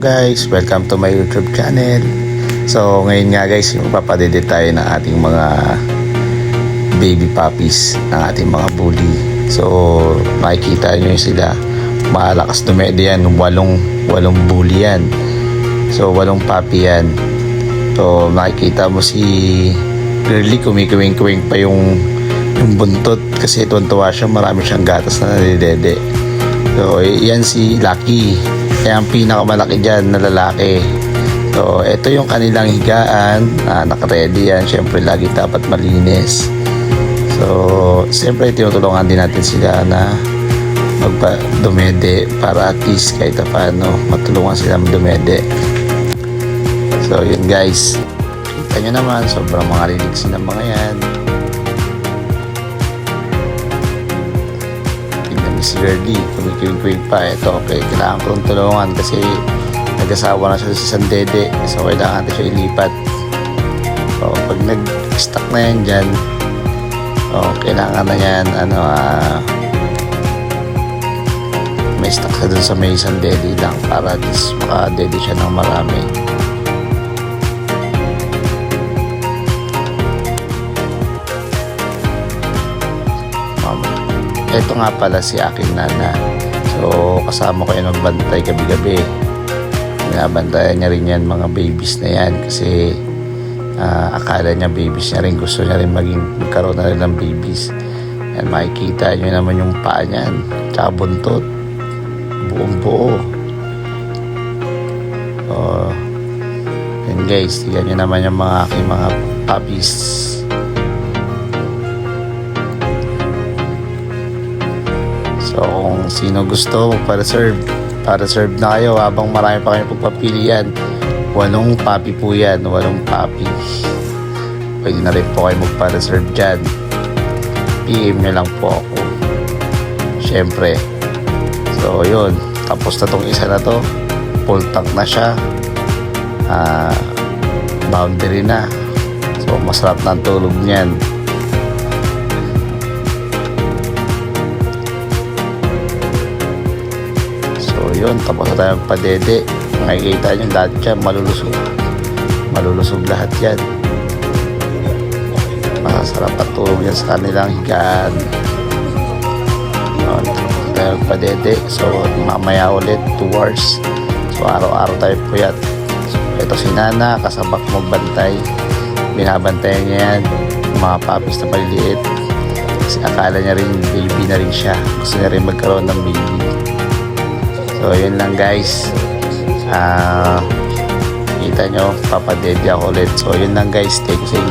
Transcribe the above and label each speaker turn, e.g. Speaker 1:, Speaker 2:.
Speaker 1: Guys, welcome to my YouTube channel. So ngayon nga guys, magpapadede tayo ng ating mga baby puppies, ng ating mga bully. So makikita nyo sila, malakas dumede yan, walong bully yan. So 8 puppy yan. So makikita mo si Girly, kumikiwing-kiwing pa yung buntot kasi tuwan-tuwa siya, marami siyang gatas na nadidede. So yan si Lucky. Kaya ang pinakamalaki dyan na lalaki. So, ito yung kanilang higaan. Naka-ready yan. Siyempre, lagi dapat malinis. So, siyempre, tinutulungan din natin sila na magpa-dumede para at least kahit paano matulungan sila dumede. So, yun guys. Kita nyo naman, sobrang mga relics ng mga yan. Si Girly, kumikiwing pa. Ito, okay, kailangan ko ng tulungan kasi nag-asawa na siya sa isang dede. So, kailangan natin siya ilipat. So, pag nag-stuck na yan dyan, kailangan na yan, may stuck sa dun sa may isang dede lang para at least maka-dede siya ng marami. Ito nga pala si aking nana. So, kasama ko yung nagbantay gabi-gabi. Binabantayan niya rin yan, mga babies na yan. Kasi, akala niya babies niya rin. Gusto niya rin magkaroon na rin ng babies. Yan, makikita niyo naman yung paa niyan. Tsaka buntot. Buong buo. So, yan guys. Tignan niyo naman yung mga aking mga puppies. So kung sino gusto para-serve na kayo habang marami pa kayong pagpapilian. 8 puppy po yan, 8 puppy. Pwede na rin po kayo magpara-serve dyan. PM nyo lang po ako. Siyempre. So yun, tapos na tong isa na to. Full tank na siya. Boundary na. So masarap na ang tulog niyan. Yun, tapos na tayo magpadede. Makikita nyo lahat yan, malulusog lahat yan. Masasarap at tulong yan sa kanilang higaan. Yun, tapos na tayo magpadede. So mamaya ulit 2 hours. So araw-araw tayo puyat. So ito si Nana, kasabak magbantay. Binabantayan niya yan, mga puppies na maliliit. Kasi akala niya rin baby na rin siya. Gusto niya rin magkaroon ng baby. So yun lang guys, kita nyo, papadede ako ulit. So yun lang guys, thank you sa inyo.